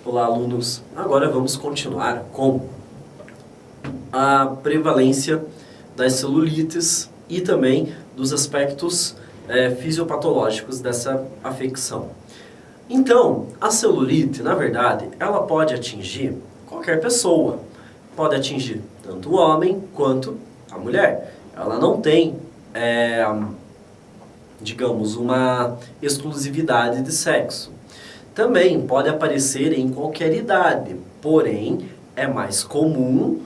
Olá, alunos. Agora vamos continuar com a prevalência das celulites e também dos aspectos fisiopatológicos dessa afecção. Então, a celulite, na verdade, ela pode atingir qualquer pessoa. Pode atingir tanto o homem quanto a mulher. Ela não tem, digamos, uma exclusividade de sexo. Também pode aparecer em qualquer idade, porém é mais comum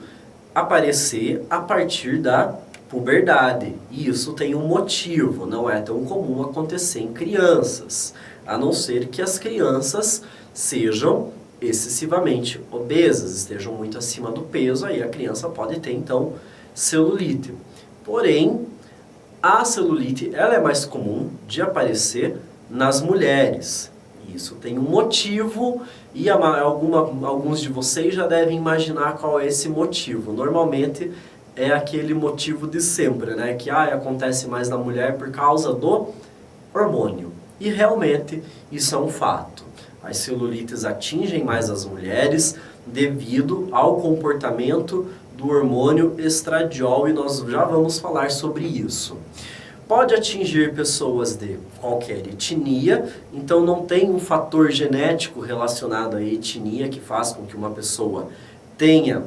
aparecer a partir da puberdade. E isso tem um motivo, não é tão comum acontecer em crianças, a não ser que as crianças sejam excessivamente obesas, estejam muito acima do peso, aí a criança pode ter então celulite. Porém, a celulite ela é mais comum de aparecer nas mulheres. Isso tem um motivo e alguns de vocês já devem imaginar qual é esse motivo. Normalmente é aquele motivo de sempre, né? Que acontece mais na mulher por causa do hormônio. E realmente isso é um fato. As celulites atingem mais as mulheres devido ao comportamento do hormônio estradiol e nós já vamos falar sobre isso. Pode atingir pessoas de qualquer etnia, então não tem um fator genético relacionado à etnia que faz com que uma pessoa tenha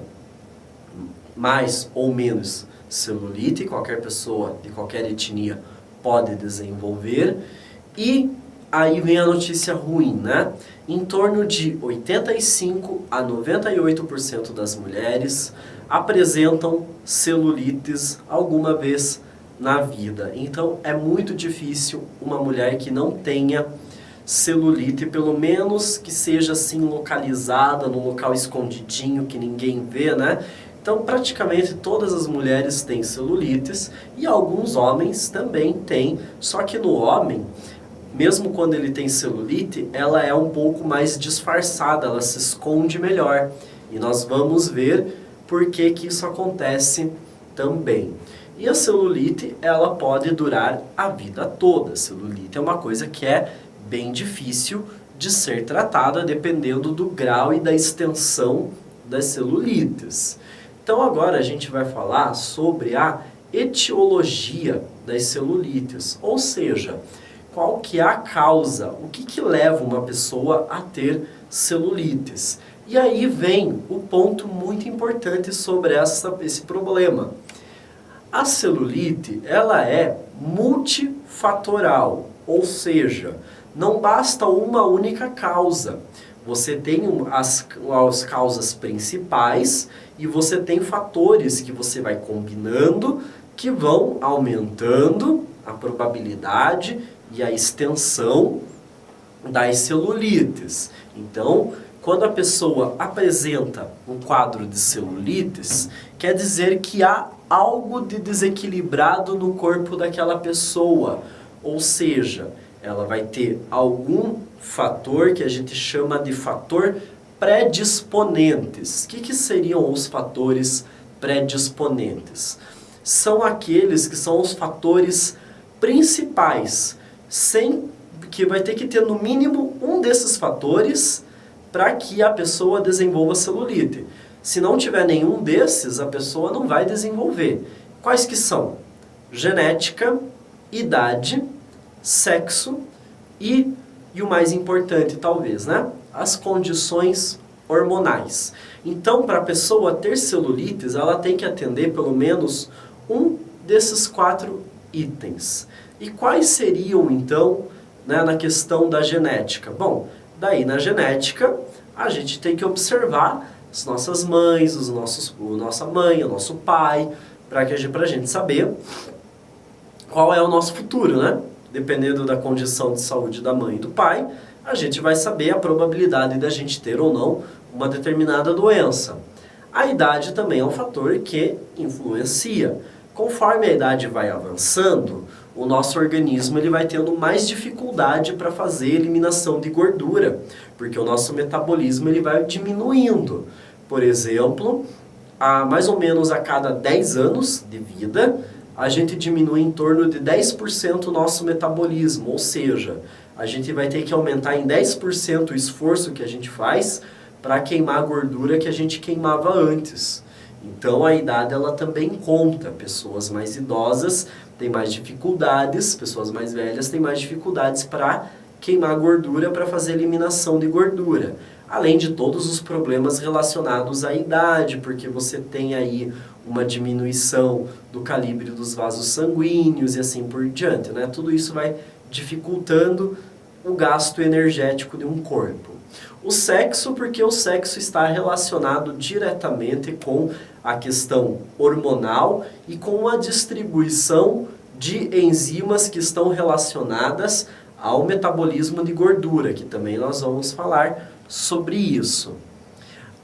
mais ou menos celulite, qualquer pessoa de qualquer etnia pode desenvolver. E aí vem a notícia ruim, né? Em torno de 85 a 98% das mulheres apresentam celulites alguma vez na vida. Então é muito difícil uma mulher que não tenha celulite, pelo menos que seja assim localizada, num local escondidinho que ninguém vê, né? Então praticamente todas as mulheres têm celulites e alguns homens também têm, só que no homem, mesmo quando ele tem celulite, ela é um pouco mais disfarçada, ela se esconde melhor. E nós vamos ver por que que isso acontece também. E a celulite, ela pode durar a vida toda. A celulite é uma coisa que é bem difícil de ser tratada, dependendo do grau e da extensão das celulites. Então agora a gente vai falar sobre a etiologia das celulites, ou seja, qual que é a causa, o que que leva uma pessoa a ter celulites. E aí vem o ponto muito importante sobre esse problema. A celulite, ela é multifatorial, ou seja, não basta uma única causa. Você tem as causas principais e você tem fatores que você vai combinando que vão aumentando a probabilidade e a extensão das celulites. Então, quando a pessoa apresenta um quadro de celulites, quer dizer que há algo de desequilibrado no corpo daquela pessoa. Ou seja, ela vai ter algum fator que a gente chama de fator predisponentes. O que seriam os fatores predisponentes? São aqueles que são os fatores principais, que vai ter que ter no mínimo um desses fatores para que a pessoa desenvolva celulite. Se não tiver nenhum desses, a pessoa não vai desenvolver. Quais que são? Genética, idade, sexo e o mais importante talvez, né? As condições hormonais. Então, para a pessoa ter celulites, ela tem que atender pelo menos um desses 4 itens. E quais seriam, então, né, na questão da genética? Bom, daí na genética, a gente tem que observar as nossas mães, nossa mãe, o nosso pai, para a gente saber qual é o nosso futuro, né? Dependendo da condição de saúde da mãe e do pai, a gente vai saber a probabilidade da gente ter ou não uma determinada doença. A idade também é um fator que influencia. Conforme a idade vai avançando, o nosso organismo ele vai tendo mais dificuldade para fazer eliminação de gordura, porque o nosso metabolismo ele vai diminuindo. Por exemplo, mais ou menos a cada 10 anos de vida, a gente diminui em torno de 10% o nosso metabolismo, ou seja, a gente vai ter que aumentar em 10% o esforço que a gente faz para queimar a gordura que a gente queimava antes. Então a idade ela também conta. Pessoas mais idosas têm mais dificuldades, pessoas mais velhas têm mais dificuldades para queimar gordura, para fazer eliminação de gordura. Além de todos os problemas relacionados à idade, porque você tem aí uma diminuição do calibre dos vasos sanguíneos e assim por diante, né? Tudo isso vai dificultando o gasto energético de um corpo. O sexo, porque o sexo está relacionado diretamente com a questão hormonal e com a distribuição de enzimas que estão relacionadas ao metabolismo de gordura, que também nós vamos falar sobre isso.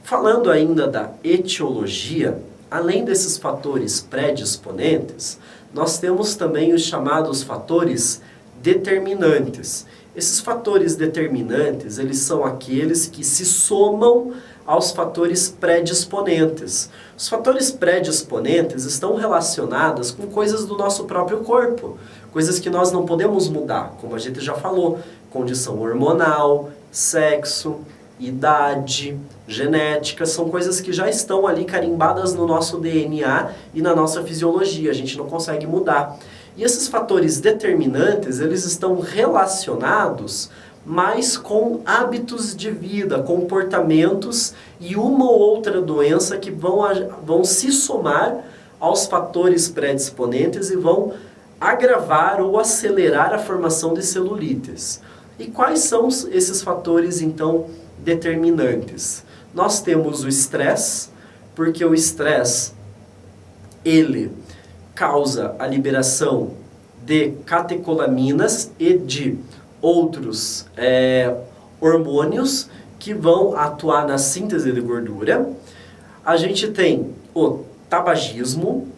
Falando ainda da etiologia, além desses fatores predisponentes, nós temos também os chamados fatores determinantes. Esses fatores determinantes, eles são aqueles que se somam aos fatores predisponentes. Os fatores predisponentes estão relacionados com coisas do nosso próprio corpo, coisas que nós não podemos mudar, como a gente já falou, condição hormonal, sexo, idade, genética, são coisas que já estão ali carimbadas no nosso DNA e na nossa fisiologia, a gente não consegue mudar. E esses fatores determinantes, eles estão relacionados mais com hábitos de vida, comportamentos e uma ou outra doença que vão se somar aos fatores predisponentes e vão agravar ou acelerar a formação de celulites. E quais são esses fatores, então, determinantes? Nós temos o estresse, porque o estresse, ele causa a liberação de catecolaminas e de outros hormônios que vão atuar na síntese de gordura. A gente tem o tabagismo,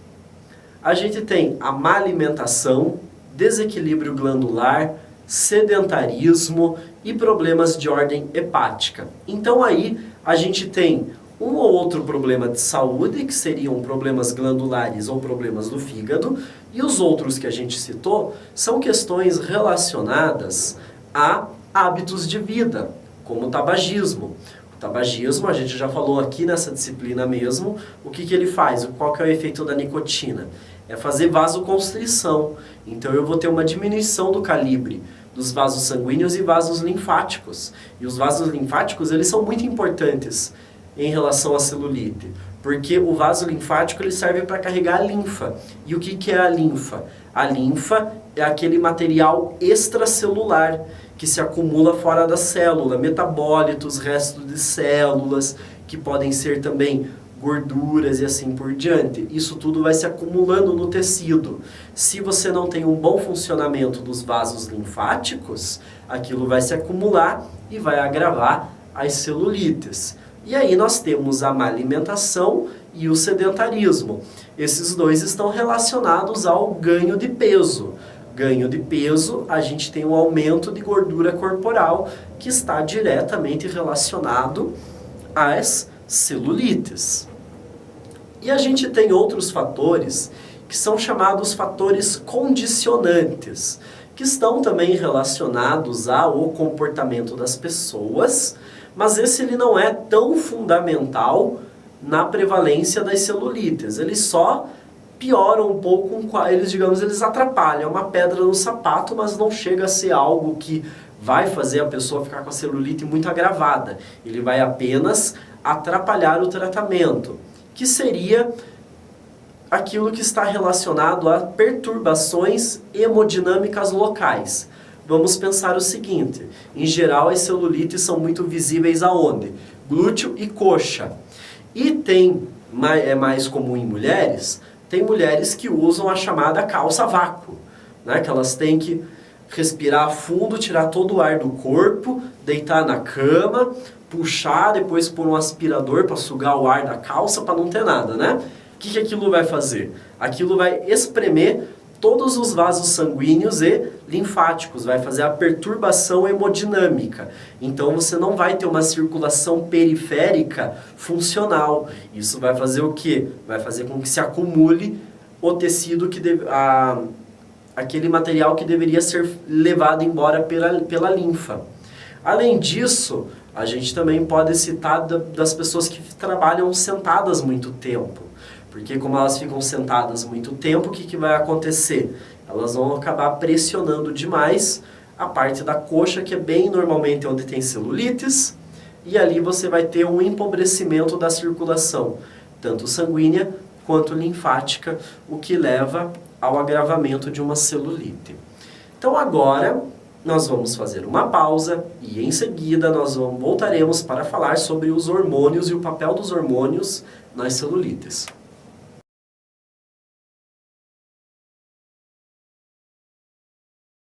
a gente tem a má alimentação, desequilíbrio glandular, sedentarismo e problemas de ordem hepática. Então aí a gente tem um ou outro problema de saúde, que seriam problemas glandulares ou problemas do fígado, e os outros que a gente citou são questões relacionadas a hábitos de vida, como o tabagismo. O tabagismo, a gente já falou aqui nessa disciplina mesmo, o que ele faz, qual que é o efeito da nicotina? É fazer vasoconstrição. Então eu vou ter uma diminuição do calibre dos vasos sanguíneos e vasos linfáticos. E os vasos linfáticos, eles são muito importantes em relação à celulite, porque o vaso linfático ele serve para carregar a linfa. E o que é a linfa? A linfa é aquele material extracelular que se acumula fora da célula, metabólitos, restos de células, que podem ser também gorduras e assim por diante. Isso tudo vai se acumulando no tecido. Se você não tem um bom funcionamento dos vasos linfáticos, aquilo vai se acumular e vai agravar as celulites. E aí nós temos a má alimentação e o sedentarismo. Esses dois estão relacionados ao ganho de peso. Ganho de peso, a gente tem um aumento de gordura corporal que está diretamente relacionado às celulites. E a gente tem outros fatores que são chamados fatores condicionantes, que estão também relacionados ao comportamento das pessoas, mas esse ele não é tão fundamental na prevalência das celulites. Eles só pioram um pouco, eles atrapalham, é uma pedra no sapato, mas não chega a ser algo que vai fazer a pessoa ficar com a celulite muito agravada. Ele vai apenas atrapalhar o tratamento, que seria aquilo que está relacionado a perturbações hemodinâmicas locais. Vamos pensar o seguinte, em geral as celulites são muito visíveis aonde? Glúteo e coxa. E é mais comum em mulheres, tem mulheres que usam a chamada calça vácuo, né? Que elas têm que respirar fundo, tirar todo o ar do corpo, deitar na cama, puxar, depois pôr um aspirador para sugar o ar da calça para não ter nada, né? O que aquilo vai fazer? Aquilo vai espremer todos os vasos sanguíneos e linfáticos, vai fazer a perturbação hemodinâmica. Então você não vai ter uma circulação periférica funcional. Isso vai fazer o quê? Vai fazer com que se acumule o tecido aquele material que deveria ser levado embora pela linfa. Além disso, a gente também pode citar das pessoas que trabalham sentadas muito tempo. Porque como elas ficam sentadas muito tempo, o que vai acontecer? Elas vão acabar pressionando demais a parte da coxa, que é bem normalmente onde tem celulites, e ali você vai ter um empobrecimento da circulação, tanto sanguínea quanto linfática, o que leva ao agravamento de uma celulite. Então agora nós vamos fazer uma pausa e em seguida nós voltaremos para falar sobre os hormônios e o papel dos hormônios nas celulites.